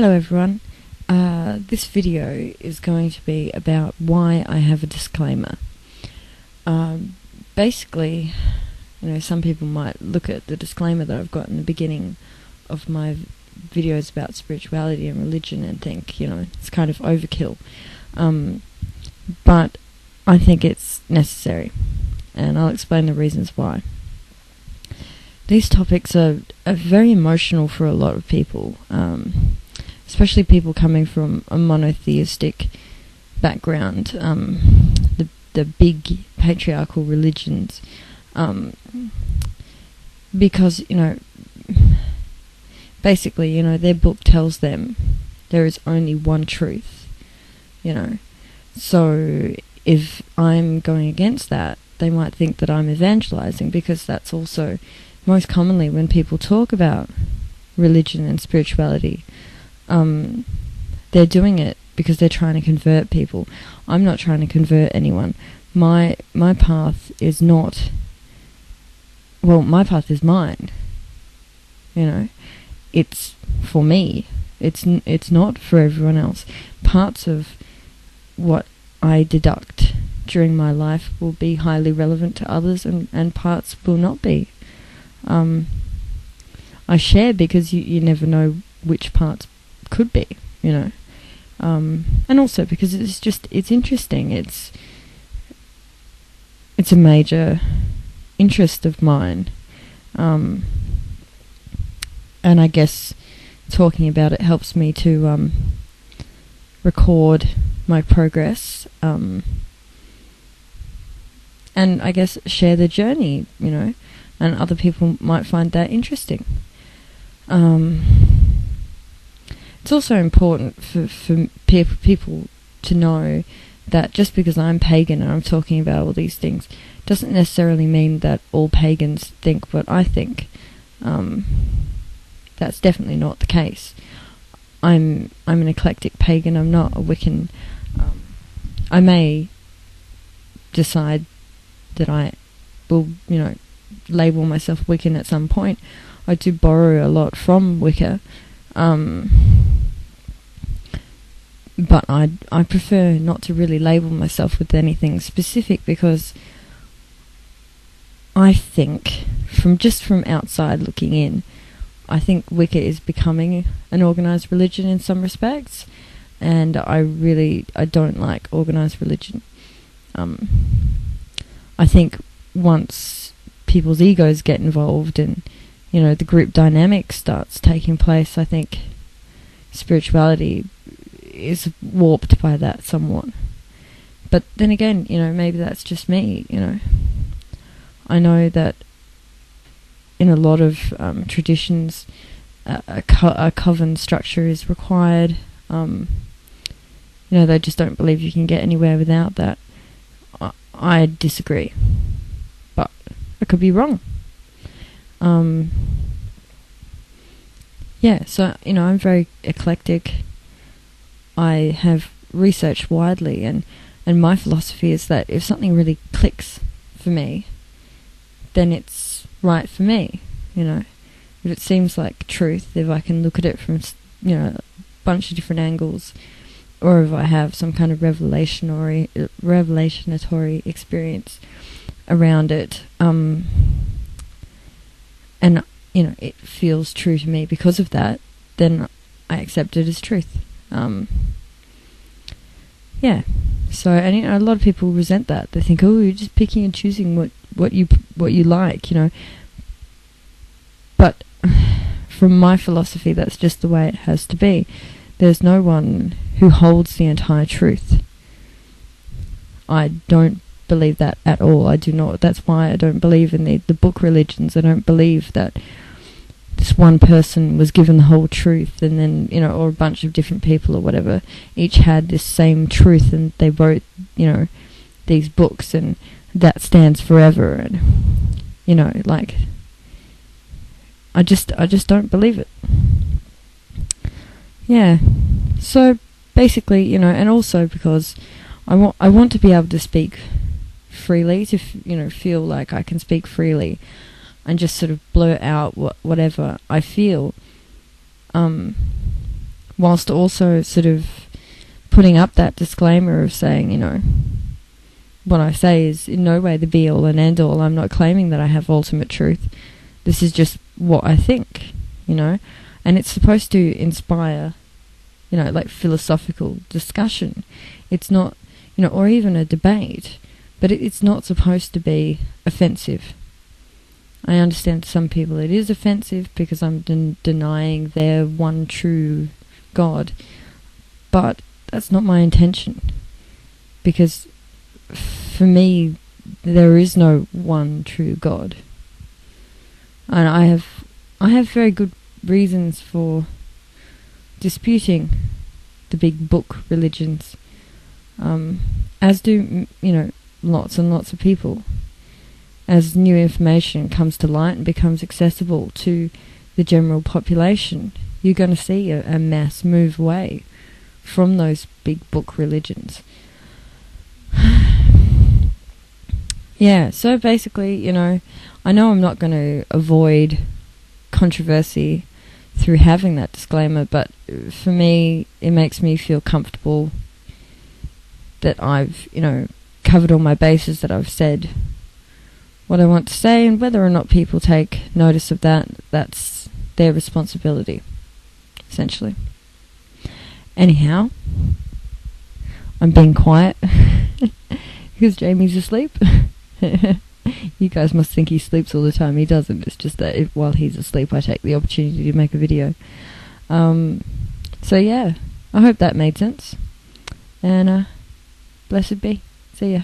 Hello everyone. This video is going to be about why I have a disclaimer. Basically, some people might look at the disclaimer that I've got in the beginning of my videos about spirituality and religion and think, it's kind of overkill. But I think it's necessary, and I'll explain the reasons why. These topics are very emotional for a lot of people, especially people coming from a monotheistic background, the big patriarchal religions, because, basically, their book tells them there is only one truth, So if I'm going against that, they might think that I'm evangelizing, because that's also most commonly when people talk about religion and spirituality. They're doing it because they're trying to convert people. I'm not trying to convert anyone. My path is not... Well, my path is mine. It's for me. It's not for everyone else. Parts of what I deduct during my life will be highly relevant to others, and parts will not be. I share because you never know which parts could be, and also because it's interesting. It's a major interest of mine, and I guess talking about it helps me to record my progress, and I guess share the journey, and other people might find that interesting. It's also important for people to know that just because I'm pagan and I'm talking about all these things doesn't necessarily mean that all pagans think what I think. That's definitely not the case. I'm an eclectic pagan. I'm not a Wiccan. I may decide that I will, label myself Wiccan at some point. I do borrow a lot from Wicca, but I prefer not to really label myself with anything specific, because I think, from outside looking in, I think Wicca is becoming an organised religion in some respects, and I don't like organised religion. I think once people's egos get involved and the group dynamic starts taking place, I think spirituality is warped by that somewhat. But then again, maybe that's just me. I know that in a lot of traditions, a coven structure is required. They just don't believe you can get anywhere without that. I disagree, but I could be wrong. So I'm very eclectic. I have researched widely, and my philosophy is that if something really clicks for me, then it's right for me. If it seems like truth, if I can look at it from a bunch of different angles, or if I have some kind of revelationatory experience around it, and it feels true to me because of that, then I accept it as truth. So, and a lot of people resent that. They think, oh, you're just picking and choosing what you like, But from my philosophy, that's just the way it has to be. There's no one who holds the entire truth. I don't believe that at all. I do not. That's why I don't believe in the book religions. I don't believe that this one person was given the whole truth, and then, or a bunch of different people or whatever, each had this same truth, and they wrote, these books, and that stands forever, and, I just don't believe it. So basically, and also because I want to be able to speak freely, to feel like I can speak freely and just sort of blurt out whatever I feel. whilst also sort of putting up that disclaimer of saying, you know, what I say is in no way the be-all and end-all. I'm not claiming that I have ultimate truth. This is just what I think, you know, and it's supposed to inspire, you know, like philosophical discussion. It's not, you know, or even a debate, but it's not supposed to be offensive. I understand to some people it is offensive because I'm denying their one true God, but that's not my intention, because for me there is no one true God, and I have very good reasons for disputing the big book religions, as do, you know, lots and lots of people. As new information comes to light and becomes accessible to the general population, you're going to see a mass move away from those big book religions. Yeah, so basically, you know I'm not going to avoid controversy through having that disclaimer, but for me, it makes me feel comfortable that I've, you know, covered all my bases, that I've said what I want to say, and whether or not people take notice of that, that's their responsibility, essentially. Anyhow, I'm being quiet because Jamie's asleep. You guys must think he sleeps all the time. He doesn't. It's just that while he's asleep, I take the opportunity to make a video. So yeah, I hope that made sense. And blessed be. See ya.